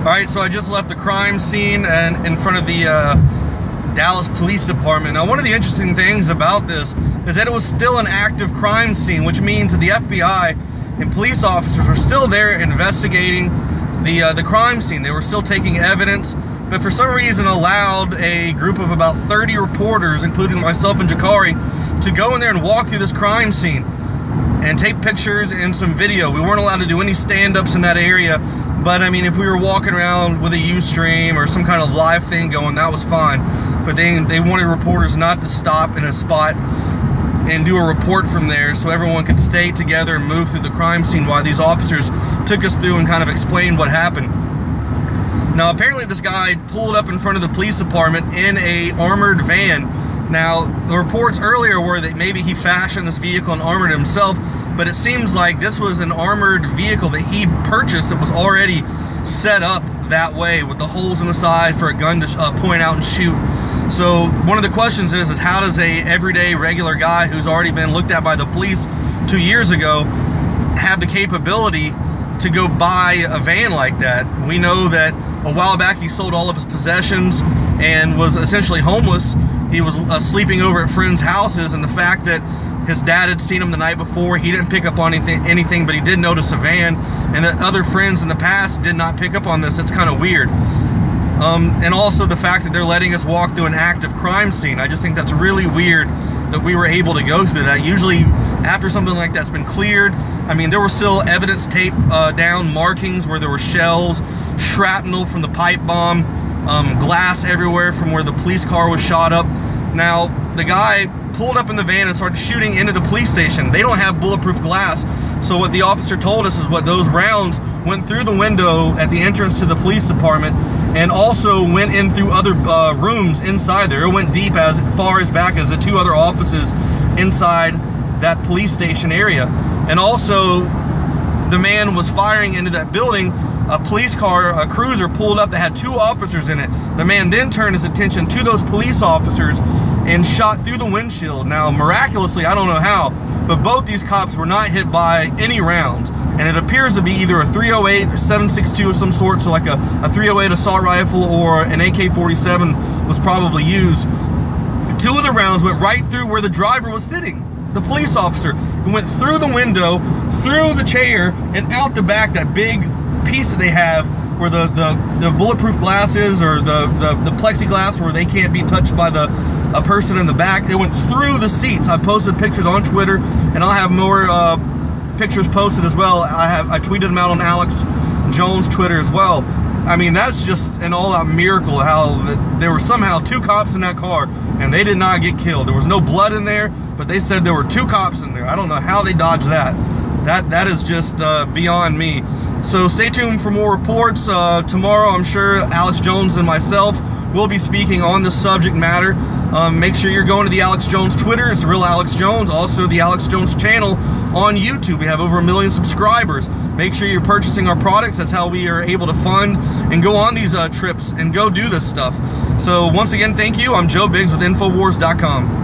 Alright, so I just left the crime scene and in front of the Dallas Police Department. Now, one of the interesting things about this is that it was still an active crime scene, which means that the FBI and police officers were still there investigating the crime scene. They were still taking evidence, but for some reason allowed a group of about 30 reporters, including myself and Jakari, to go in there and walk through this crime scene and take pictures and some video. We weren't allowed to do any stand-ups in that area, but I mean, if we were walking around with a Ustream or some kind of live thing going, that was fine. But they wanted reporters not to stop in a spot and do a report from there, so everyone could stay together and move through the crime scene while these officers took us through and kind of explained what happened. Now, apparently this guy pulled up in front of the police department in a armored van. Now, the reports earlier were that maybe he fashioned this vehicle and armored himself, but it seems like this was an armored vehicle that he purchased that was already set up that way with the holes in the side for a gun to point out and shoot. So one of the questions is how does a everyday regular guy who's already been looked at by the police 2 years ago have the capability to go buy a van like that? We know that a while back he sold all of his possessions and was essentially homeless. He was sleeping over at friends' houses, and the fact that his dad had seen him the night before, he didn't pick up on anything, but he did notice a van, and that other friends in the past did not pick up on this. It's kind of weird. And also the fact that they're letting us walk through an active crime scene. I just think that's really weird that we were able to go through that. Usually after something like that's been cleared, I mean, there were still evidence tape down, markings where there were shells, shrapnel from the pipe bomb, glass everywhere from where the police car was shot up. Now, the guy pulled up in the van and started shooting into the police station. They don't have bulletproof glass, so what the officer told us is what those rounds went through the window at the entrance to the police department and also went in through other rooms inside there. It went deep as far as back as the 2 other offices inside that police station area. And also, the man was firing into that building. A police car, a cruiser, pulled up that had 2 officers in it. The man then turned his attention to those police officers and shot through the windshield. Now, miraculously, I don't know how, but both these cops were not hit by any rounds. And it appears to be either a 308 or 7.62 of some sort, so like a 308 assault rifle or an AK-47 was probably used. 2 of the rounds went right through where the driver was sitting, the police officer, who went through the window, through the chair, and out the back, that big piece that they have where the bulletproof glass is, or the plexiglass where they can't be touched by a person in the back. It went through the seats. I posted pictures on Twitter, and I'll have more pictures posted as well. I tweeted them out on Alex Jones' Twitter as well. I mean, that's just an all-out miracle how there were somehow 2 cops in that car and they did not get killed. There was no blood in there, but they said there were 2 cops in there. I don't know how they dodged that. That is just beyond me. So stay tuned for more reports. Tomorrow, I'm sure Alex Jones and myself will be speaking on this subject matter. Make sure you're going to the Alex Jones Twitter. It's the Real Alex Jones. Also, the Alex Jones channel on YouTube. We have over 1 million subscribers. Make sure you're purchasing our products. That's how we are able to fund and go on these trips and go do this stuff. So once again, thank you. I'm Joe Biggs with Infowars.com.